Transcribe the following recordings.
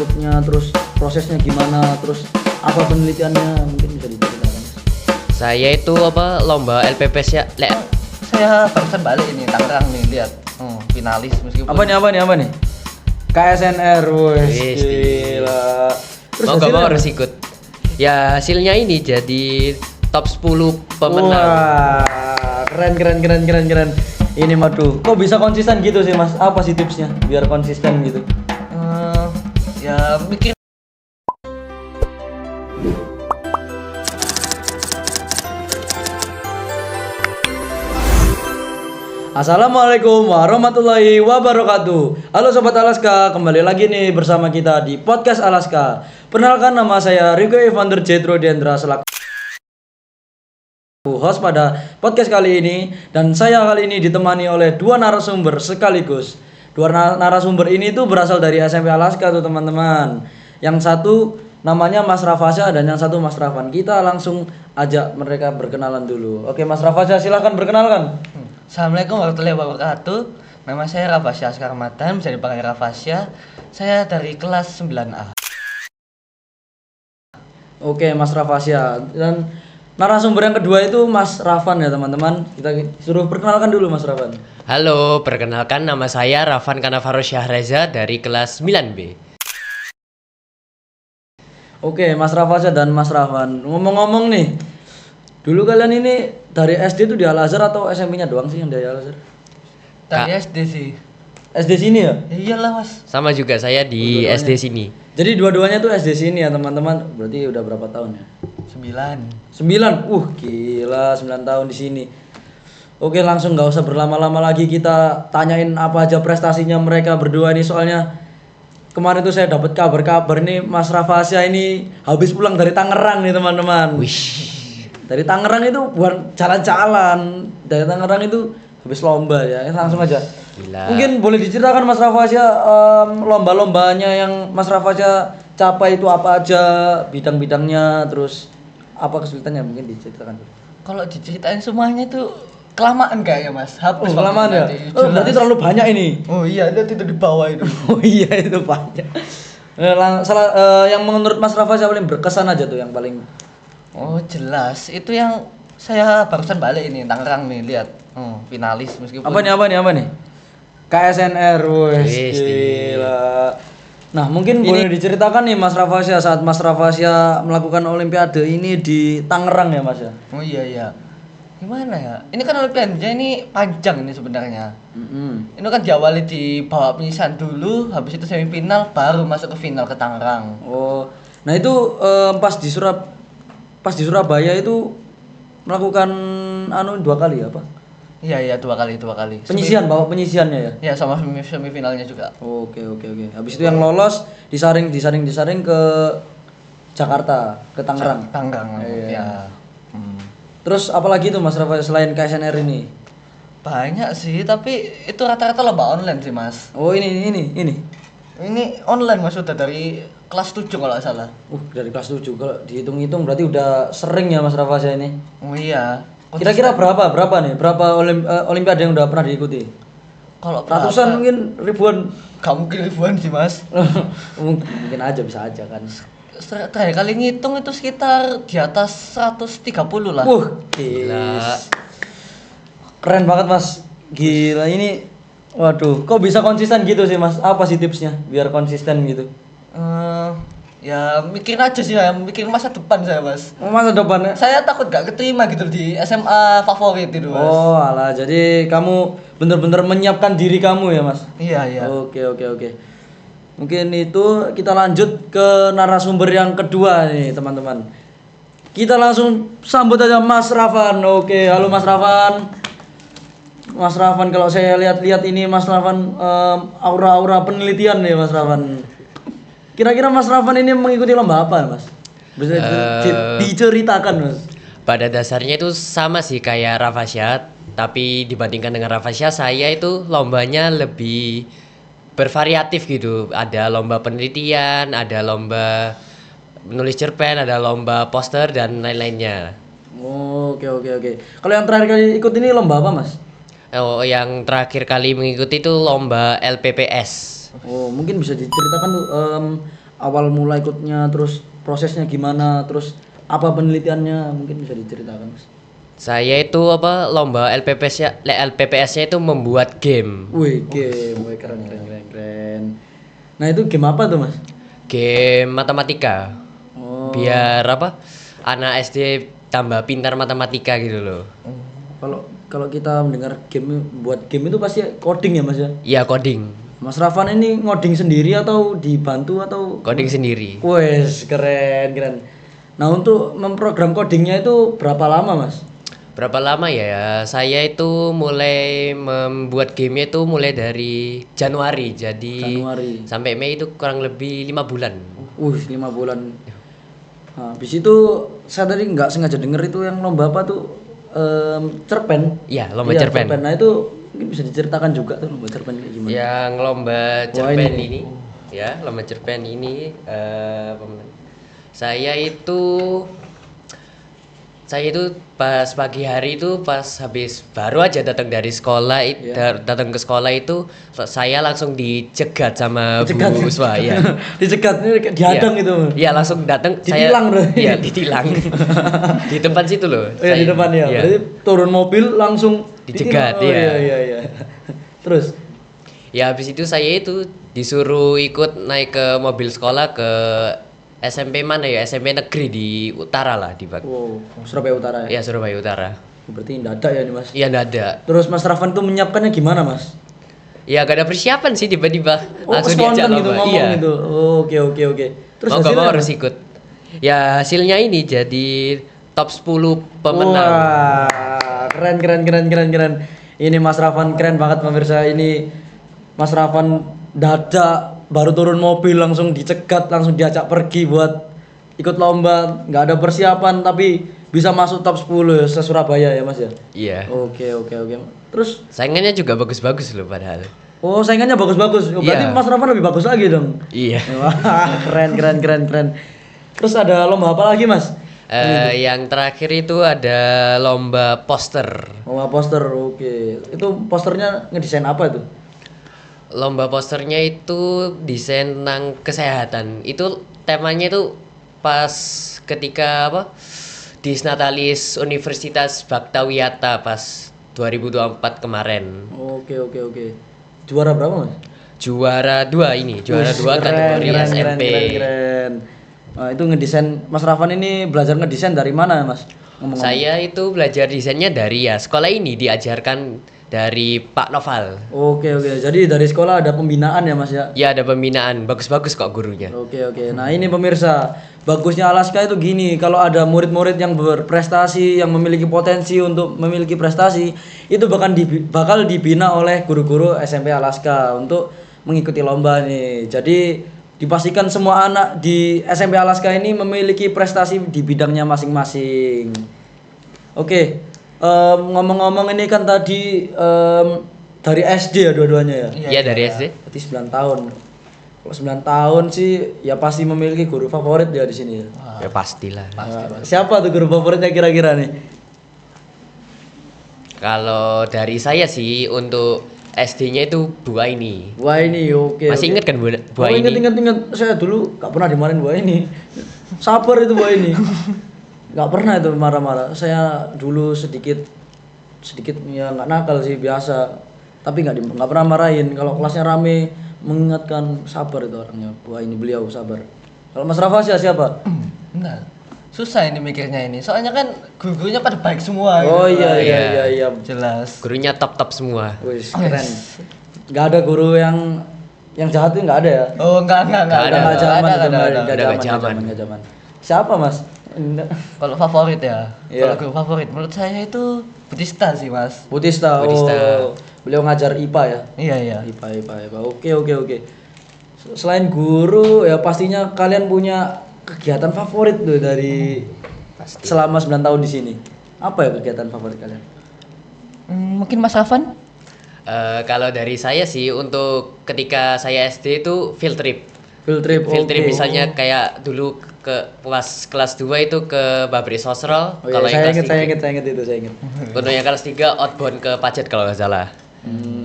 ikutnya, terus prosesnya gimana, terus apa penelitiannya, mungkin bisa diceritakan. Saya itu lomba LPPS ya. Saya barusan balik ini Tangerang nih, lihat. Finalis meskipun. Apa nih? KSNR, wes Wis, gila. Terus Mau nggak mau hasilnya harus ikut. Ya hasilnya ini jadi top 10 pemenang. wah, keren. Ini madu. Kok bisa konsisten gitu sih Mas? Apa sih tipsnya biar konsisten gitu? Ya mikir. Assalamualaikum warahmatullahi wabarakatuh. Halo Sobat Alaska, kembali lagi nih bersama kita di Podcast Alaska. Perkenalkan, nama saya Rico Evander Jetro Diendra selaku host pada podcast kali ini. Dan saya kali ini ditemani oleh dua narasumber sekaligus. Dua narasumber ini tuh berasal dari SMP Alaska tuh teman-teman. Yang satu namanya Mas Rafasya dan yang satu Mas Rafan. Kita langsung ajak mereka berkenalan dulu. Oke Mas Rafasya, silahkan berkenalkan. Assalamualaikum warahmatullahi wabarakatuh. Nama saya Rafasya Askar Ramadan, bisa dipanggil Rafasya. Saya dari kelas 9A. Oke Mas Rafasya, dan narasumber yang kedua itu Mas Rafan ya teman-teman. Kita suruh perkenalkan dulu Mas Rafan. Halo, perkenalkan nama saya Rafan Kanavaro Syahreza dari kelas 9B. Oke Mas Rafasya dan Mas Rafan, ngomong-ngomong nih, dulu kalian ini dari SD tuh di Al Azhar atau SMP-nya doang sih yang dari Al Azhar? Dari SD sih. SD sini ya? Iyalah mas. Sama juga saya di Dua-duanya. SD sini. Jadi dua-duanya tuh SD sini ya teman-teman. Berarti udah berapa tahun ya? 9. 9. Gila 9 tahun di sini. Oke, langsung nggak usah berlama-lama lagi, kita tanyain apa aja prestasinya mereka berdua nih, soalnya kemarin tuh saya dapat kabar nih Mas Rafasya ini habis pulang dari Tangerang nih teman-teman. Wish. Dari Tangerang itu bukan jalan-jalan, dari Tangerang itu habis lomba ya. Langsung aja. Gila. Mungkin boleh diceritakan Mas Rafasya, lomba-lombanya yang Mas Rafasya capai itu apa aja, bidang-bidangnya, terus apa kesulitannya, mungkin diceritakan dulu. Kalau diceritain semuanya tuh kelamaan kayaknya mas. Hapus Kelamaan ya? nanti. Berarti terlalu banyak ini. Oh iya, itu di bawah itu. Oh iya itu banyak. Yang menurut Mas Rafasya paling berkesan aja tuh, yang paling. Oh jelas, itu yang saya barusan balik ini Tangerang nih, lihat. Finalis meskipun. Apa nih? KSNR, wes Wis, gila. Nah mungkin boleh diceritakan nih Mas Rafasya, saat Mas Rafasya melakukan Olimpiade ini di Tangerang ya Mas ya? Oh iya. Gimana ya? Ini kan Olimpiade ini panjang ini sebenarnya. Ini kan diawali di babak penyisihan dulu, habis itu semifinal, baru masuk ke final ke Tangerang. Oh, nah itu pas di Surabaya itu melakukan dua kali ya Pak? Iya, dua kali. Penyisihan, bawa penyisihannya ya? Ya sama semifinalnya juga. Oke. Habis itu yang lolos disaring ke Jakarta, ke Tangerang. Tangerang. Iya. Ya. Terus apalagi tuh Mas Rafael selain KSNR ini? Banyak sih, tapi itu rata-rata lomba online sih, Mas. Oh, ini. Ini online Mas, sudah dari kelas 7 kalau nggak salah. Dari kelas 7. Kalau dihitung-hitung berarti udah sering ya Mas Rafael ini. Oh iya. Kira-kira berapa nih? Berapa olimpiade yang udah pernah diikuti? Kalau Ratusan mungkin, ribuan. Gak mungkin ribuan sih, Mas. Mungkin aja, bisa aja kan. Terakhir kali ngitung itu sekitar di atas 130 lah. Gila. Keren banget Mas. Gila ini. Waduh, kok bisa konsisten gitu sih Mas? Apa sih tipsnya biar konsisten gitu? Ya mikir aja sih, mikir masa depan saya Mas. Masa depannya? Saya takut gak keterima gitu di SMA favorit itu Mas. Oh alah, jadi kamu bener-bener menyiapkan diri kamu ya Mas? Iya. Oke. Mungkin itu kita lanjut ke narasumber yang kedua nih teman-teman. Kita langsung sambut aja Mas Rafan. Oke, halo Mas Rafan. Mas Rafan, kalau saya lihat-lihat ini Mas Rafan aura-aura penelitian nih Mas Rafan. Kira-kira Mas Rafan ini mengikuti lomba apa Mas? Bisa diceritakan Mas? Pada dasarnya itu sama sih kayak Rafasya, tapi dibandingkan dengan Rafasya, saya itu lombanya lebih bervariatif gitu. Ada lomba penelitian, ada lomba menulis cerpen, ada lomba poster dan lain-lainnya. Oke. Kalau yang terakhir kali ikut ini lomba apa Mas? Oh, yang terakhir kali mengikuti itu lomba LPPS. Oh, mungkin bisa diceritakan tuh awal mula ikutnya, terus prosesnya gimana, terus apa penelitiannya, mungkin bisa diceritakan Mas. Saya itu apa lomba LPPS-nya itu membuat game. Wih, game, wih, keren keren keren keren. Nah itu game apa tuh Mas? Game matematika. Oh, Biar apa? Anak SD tambah pintar matematika gitu loh. kalau kalau kita mendengar game, buat game itu pasti coding ya Mas ya? Iya, coding. Mas Rafan ini ngoding sendiri atau dibantu atau? Coding sendiri. Wes, keren keren. Nah untuk memprogram codingnya itu berapa lama Mas? Berapa lama ya? Saya itu mulai membuat gamenya itu mulai dari Januari. Jadi Januari. sampai Mei itu kurang lebih 5 bulan. 5 bulan. Nah, habis itu saya tadi nggak sengaja denger itu yang lomba apa tuh, cerpen. Iya, lomba Iya, cerpen. Nah itu mungkin bisa diceritakan juga tuh lomba cerpen kayak gimana? Yang lomba Wah, cerpen ini. ini, ya, lomba cerpen ini saya itu pas pagi hari itu pas habis baru aja datang dari sekolah datang ke sekolah itu saya langsung dicegat sama Dicegat. Bu Uswa ya. Dicegat ini kayak dihadang Iya. gitu. Iya, langsung datang Ditilang berarti. Iya, ditilang. Di depan situ loh. Oh ya di depan ya. Iya. Berarti turun mobil langsung Dicegat, ditilang. Oh, iya. iya. Terus Ya habis itu saya itu disuruh ikut naik ke mobil sekolah ke SMP mana ya? SMP negeri di utara lah di Bak. wow, Surabaya Utara ya. Ya Surabaya Utara. Berarti dadak ya nih Mas. Iya nggak ada. Terus Mas Rafan tuh menyiapkannya gimana Mas? Ya gak ada persiapan sih tiba-tiba langsung spontan diajak gitu lomba. ngomong Iya. gitu. Oke. Terus Mau gak hasilnya mau apa? harus ikut. Ya hasilnya ini jadi top 10 pemenang. Wah, keren. Ini Mas Rafan keren banget pemirsa. Ini Mas Rafan dadak baru turun mobil langsung dicegat, langsung diajak pergi buat ikut lomba, nggak ada persiapan tapi bisa masuk top 10 se Surabaya ya Mas ya. Iya. Oke. Terus Saingannya juga bagus-bagus loh padahal. saingannya bagus-bagus. Berarti Iya. Mas Rafan lebih bagus lagi dong. Iya. Wah, keren. Terus ada lomba apa lagi Mas? Yang terakhir itu ada lomba poster. Lomba poster, oke. Itu posternya ngedesain apa itu? Lomba posternya itu desain tentang kesehatan. Itu temanya itu pas ketika apa? Disnatalis Universitas Bhaktawiyata pas 2024 kemarin. Oke. Juara berapa Mas? Juara 2 ini, juara 2 kategori SMP. Keren. Nah, itu ngedesain Mas Rafan ini belajar ngedesain dari mana Mas? Ngomong-ngomong. Saya itu belajar desainnya dari ya sekolah ini diajarkan dari Pak Noval. Oke. Jadi dari sekolah ada pembinaan ya Mas ya? Ya ada pembinaan, bagus-bagus kok gurunya. Oke. Nah ini pemirsa, bagusnya Alaska itu gini, kalau ada murid-murid yang berprestasi, yang memiliki potensi untuk memiliki prestasi, itu bakal dibina oleh guru-guru SMP Alaska untuk mengikuti lomba nih. Jadi dipastikan semua anak di SMP Alaska ini memiliki prestasi di bidangnya masing-masing. Oke, ngomong-ngomong ini kan tadi dari SD ya dua-duanya ya? Iya dari SD. Berarti 9 tahun. Kalau 9 tahun sih ya pasti memiliki guru favorit dia di sini ya. Ya pastilah. Siapa tuh guru favoritnya kira-kira nih? Kalau dari saya sih untuk SD-nya itu Bu Aini. Wah ini oke. Masih inget kan Bu Aini? Ingat. Saya dulu gak pernah dimarahin Bu ini. Sabar itu Bu ini. Gak pernah itu marah-marah. Saya dulu sedikit ya nggak nakal sih biasa. Tapi nggak pernah marahin. Kalau kelasnya rame mengingatkan sabar itu orangnya. Bu ini beliau sabar. Kalau Mas Rafa siapa? Nah, susah ini mikirnya ini. Soalnya kan guru-gurunya pada baik semua. Oh gitu. iya. Jelas. Gurunya top-top semua. Wih, keren. Gak ada guru yang jahat itu nggak ada ya? Oh, enggak Nggak Udah ada. nggak zaman, Ada. Nggak zaman. Siapa Mas? Kalau favorit ya. Iya. Kalau guru favorit menurut saya itu Budista sih, Mas. Budista. Budista. Oh, beliau ngajar IPA ya? Iya. IPA. Oke. Selain guru ya pastinya kalian punya kegiatan favorit tuh dari selama 9 tahun di sini. Apa ya kegiatan favorit kalian? Mungkin Mas Rafan? Kalau dari saya sih untuk ketika saya SD itu field trip. Field trip. Field trip oke. misalnya kayak dulu ke kelas 2 itu ke Pabrik Sosro. Oh, iya, saya ingat itu. Untuk yang kelas 3 outbound ke Pacet kalau nggak salah.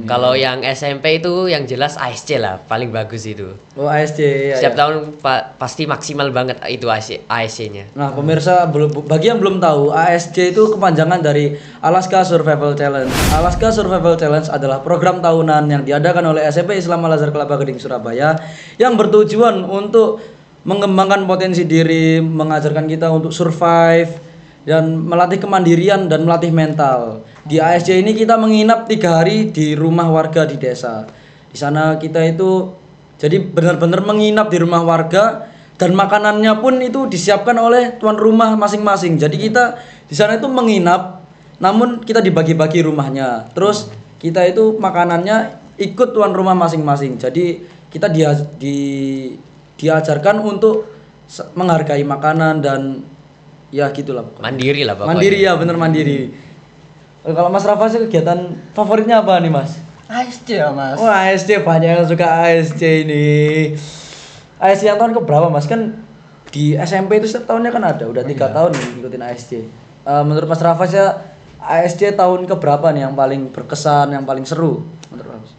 Kalau yang SMP itu yang jelas ASC lah, paling bagus itu. Oh, ASC ya. Setiap ya. tahun pasti maksimal banget itu ASC-nya. Nah, pemirsa, bagi yang belum tahu, ASC itu kepanjangan dari Alaska Survival Challenge. Alaska Survival Challenge adalah program tahunan yang diadakan oleh SMP Islam Al-Azhar Kelapa Gading Surabaya yang bertujuan untuk mengembangkan potensi diri, mengajarkan kita untuk survive dan melatih kemandirian dan melatih mental. Di ASC ini kita menginap 3 hari di rumah warga di desa. Di sana kita itu jadi benar-benar menginap di rumah warga dan makanannya pun itu disiapkan oleh tuan rumah masing-masing. Jadi kita di sana itu menginap, namun kita dibagi-bagi rumahnya. Terus kita itu makanannya ikut tuan rumah masing-masing. Jadi kita diajarkan untuk menghargai makanan dan ya gitulah pokoknya. Mandiri lah pokoknya. Mandiri ya, bener mandiri. Kalau Mas Rafa sih kegiatan favoritnya apa nih Mas? ASC ya Mas. Oh ASC, banyak yang suka ASC ini. ASC yang tahun keberapa Mas? Kan di SMP itu setiap tahunnya kan ada, udah 3 tahun ngikutin ASC. Menurut Mas Rafa sih ASC tahun keberapa nih yang paling berkesan, yang paling seru menurut Mas?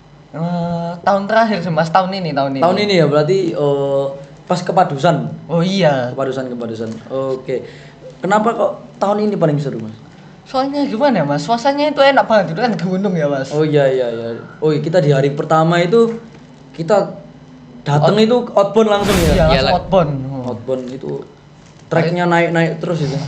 Tahun terakhir sih Mas, tahun ini. Tahun ini ya berarti pas kepadusan. Oh iya. Kepadusan. Oke. Kenapa kok tahun ini paling seru Mas? Soalnya gimana ya Mas? Suasananya itu enak banget, itu kan gunung ya Mas. Oh iya. Oh iya, kita di hari pertama itu kita datang itu outbound langsung ya. Iya, langsung Iyalah. outbound. Outbound itu treknya naik terus itu.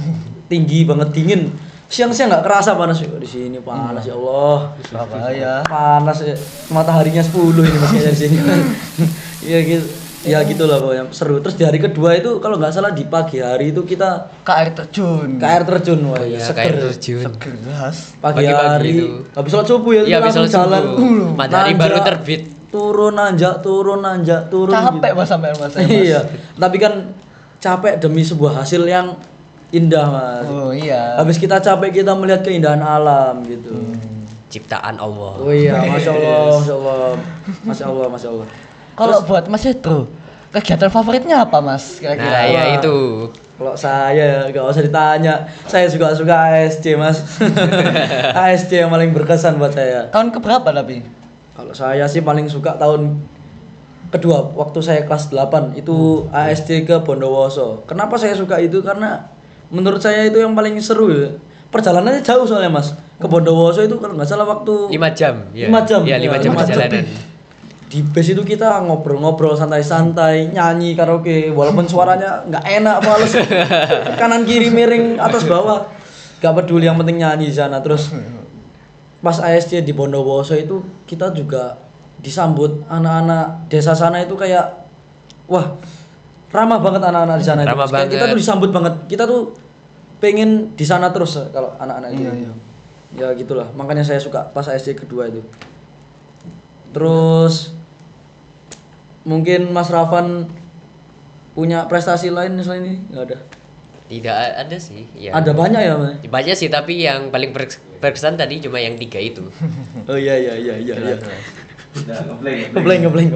Tinggi banget, dingin. Siang-siang nggak kerasa panas di sini, panas ya Allah. Surabaya. Panas ya. Mataharinya 10 ini Mas kayaknya di sini. Iya gitu. Ya gitulah pokoknya seru. Terus di hari kedua itu kalau nggak salah di pagi hari itu kita Ke air terjun. ke air terjun. Wah Iya, seger. kayak terjun. Seger gas. Pagi Pagi-pagi hari itu. habis sholat subuh ya, Iya, habis langsung sholat jalan. subuh. Matahari Nanjak, baru terbit. Turun nanjak turun. Capek Mas sampai Mas. ya, Mas. Iya, tapi kan capek demi sebuah hasil yang indah Mas. Oh iya. Habis kita capek kita melihat keindahan alam gitu. Ciptaan Allah. Oh iya, masya Allah. Kalau buat Mas itu, kegiatan favoritnya apa Mas kira-kira? Nah, ya itu. Kalau saya nggak usah ditanya, saya juga suka ASC Mas. ASC yang paling berkesan buat saya. Tahun keberapa tapi? Kalau saya sih paling suka tahun kedua waktu saya kelas 8 itu ASC ke Bondowoso. Kenapa saya suka itu? Karena menurut saya itu yang paling seru ya. Perjalanannya jauh soalnya Mas. Ke Bondowoso itu kalau nggak salah waktu 5 jam. Ya. 5 jam. Iya, 5 jam 5 perjalanan. Di bus itu kita ngobrol-ngobrol santai-santai, nyanyi karaoke walaupun suaranya nggak enak males. Kanan kiri miring atas bawah. Gak peduli yang penting nyanyi di sana. Terus pas ASC di Bondowoso itu kita juga disambut anak-anak desa sana itu kayak wah ramah banget anak-anak di sana itu. Ramah Kayak kita banget. tuh disambut banget. Kita tuh pengen di sana terus kalau anak-anak itu. Iya. Ya gitulah. Makanya saya suka pas ASC kedua itu. Terus mungkin Mas Rafan punya prestasi lain selain ini? Nggak ada. Tidak ada sih. Ya. Ada banyak ya, Mas? Banyak sih, tapi yang paling berkesan tadi cuma yang 3 itu. Oh iya. Ngebleng.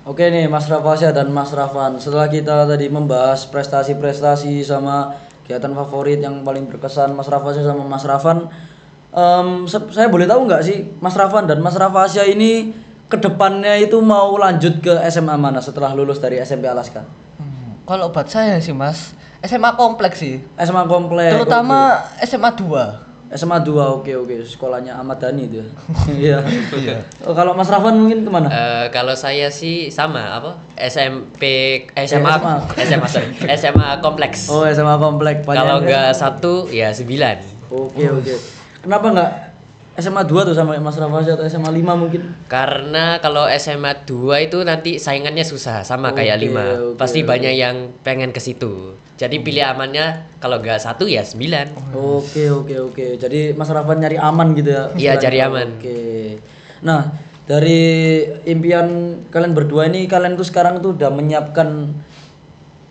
Oke nih Mas Rafasya dan Mas Rafan, setelah kita tadi membahas prestasi-prestasi sama kegiatan favorit yang paling berkesan Mas Rafasya sama Mas Rafan, saya boleh tahu nggak sih Mas Rafan dan Mas Rafasya ini kedepannya itu mau lanjut ke SMA mana setelah lulus dari SMP Alaska? Kalau buat saya sih Mas, SMA kompleks sih. SMA kompleks. Terutama SMA 2. SMA 2, oke. Sekolahnya Ahmad Dhani itu. Iya. Oh, kalau Mas Rafan mungkin kemana? Kalau saya sih sama apa? SMA. SMA kompleks. Oh, SMA kompleks. Kalau enggak 1 ya 9. Oke. Kenapa enggak SMA 2 tuh sama Mas Rafasya atau SMA 5 mungkin? Karena kalau SMA 2 itu nanti saingannya susah sama kayak 5. Pasti banyak yang pengen ke situ. Jadi pilih amannya kalau enggak 1 ya 9. Oke. Jadi Mas Rafan nyari aman gitu ya? Iya, cari aman. Oke. Nah, dari impian kalian berdua ini, kalian tuh sekarang tuh udah menyiapkan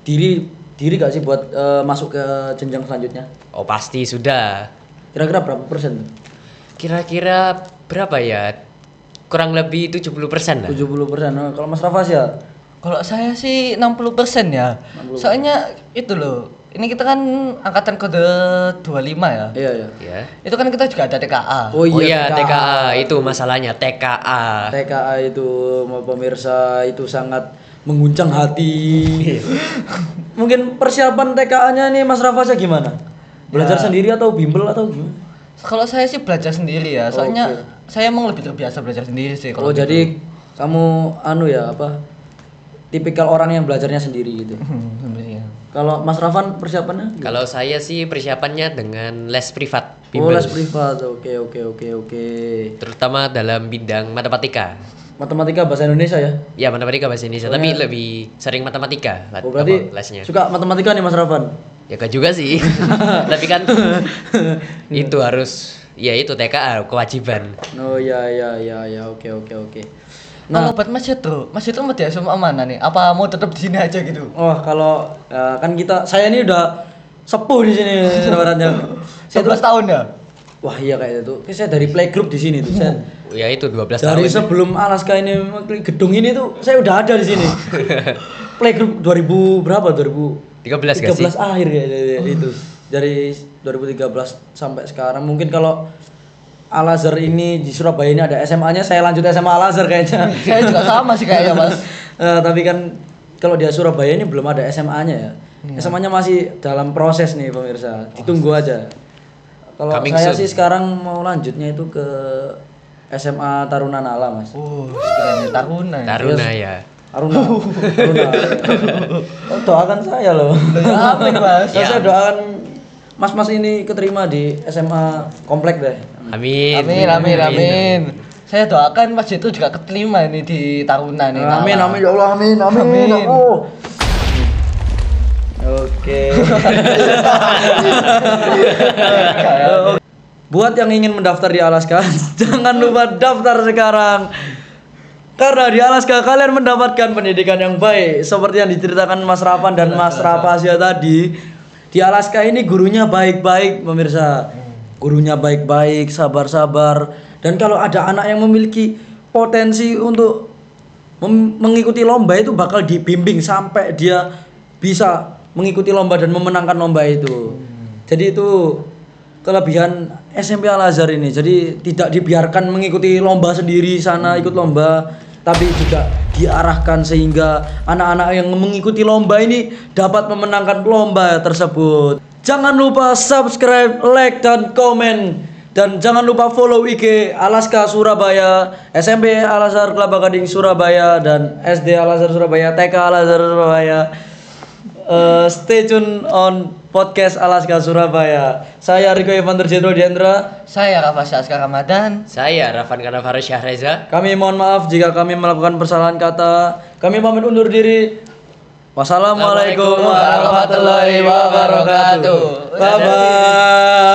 diri gak sih buat masuk ke jenjang selanjutnya? Oh, pasti sudah. Kira-kira berapa persen? Kira-kira berapa ya? Kurang lebih 70% lah. 70%. Nah, kalau Mas Rafasya? Kalau saya sih 60% ya. 60%. Soalnya itu loh, ini kita kan angkatan kode 25 ya. Iya, iya. Ya. Itu kan kita juga ada TKA. Oh Oh iya, TKA. TKA itu masalahnya TKA. TKA itu pemirsa itu sangat mengguncang hati. Mungkin persiapan TKA-nya nih Mas Rafasya gimana? Belajar Ya. sendiri atau bimbel atau gimana? Kalau saya sih belajar sendiri ya, soalnya Oke. saya emang lebih terbiasa belajar sendiri sih Oh kalau gitu. jadi kamu anu ya apa? Tipikal orang yang belajarnya sendiri gitu. Sebenarnya. Kalau Mas Rafan persiapannya? Kalau saya sih persiapannya dengan les privat, Oh bimbel. les privat. Oke oke oke oke. Terutama dalam bidang matematika. Matematika bahasa Indonesia ya? Ya, matematika bahasa Indonesia, tapi lebih sering matematika Oh berarti lesnya. suka matematika nih Mas Rafan? Ya gak juga sih. Tapi kan itu harus ya itu TKA kewajiban. Oh ya ya ya ya oke oke oke. Kalau buat Mas Yedro mau di SMA mana nih? Apa mau tetap di sini aja gitu? Wah kalau kan saya ini udah sepuh di sini ibaratnya. Saya 11 tahun ya? Wah iya kayak itu. Saya dari playgroup di sini tuh. Saya Ya itu 12 dari tahun. sebelum Alaska ini gedung ini tuh saya udah ada di sini. Playgroup 2000 berapa? 13 gak sih? 13 akhir kayaknya itu. Dari 2013 sampai sekarang mungkin kalau Al-Azhar ini di Surabaya ini ada SMA-nya, saya lanjut SMA Al-Azhar kayaknya. Saya juga sama sih kayaknya Mas. Tapi kan kalau di Surabaya ini belum ada SMA-nya ya. SMA-nya masih dalam proses nih pemirsa. Ditunggu aja. Kalau Coming saya soon. sih sekarang mau lanjutnya itu ke SMA Taruna Nala, Mas. Keren Taruna. Ya. Taruna ya. Taruna. Taruna. Oh, doakan saya loh. Ya, amin Mas. Saya doakan Mas-mas ini keterima di SMA komplek deh. Amin. Amin. Saya doakan Mas itu juga keterima ini di Taruna nih. Amin Nala. amin ya Allah amin amin. Amin. Oh. Oke. Buat yang ingin mendaftar di Alaska, jangan lupa daftar sekarang. Karena di Alaska kalian mendapatkan pendidikan yang baik seperti yang diceritakan Mas Rafan dan Mas Rafasya tadi. Di Alaska ini gurunya baik-baik pemirsa. Gurunya baik-baik, sabar-sabar. Dan kalau ada anak yang memiliki potensi untuk mengikuti lomba itu bakal dibimbing sampai dia bisa mengikuti lomba dan memenangkan lomba itu. Jadi itu kelebihan SMP Al-Azhar ini. Jadi tidak dibiarkan mengikuti lomba sendiri sana ikut lomba, tapi juga diarahkan sehingga anak-anak yang mengikuti lomba ini dapat memenangkan lomba tersebut. Jangan lupa subscribe, like dan komen. Dan jangan lupa follow IG Alaska Surabaya, SMP Al-Azhar Kelapa Gading Surabaya dan SD Al-Azhar Surabaya, TK Al-Azhar Surabaya. Stay tune on podcast Alaska Surabaya. Saya Riko Evander Jetro Diandra. Saya Rafa Syaskar Ramadan. Saya Rafan Kanavarus Syahreza. Kami mohon maaf jika kami melakukan kesalahan kata. Kami pamit undur diri. Wassalamualaikum warahmatullahi wabarakatuh. Bye bye.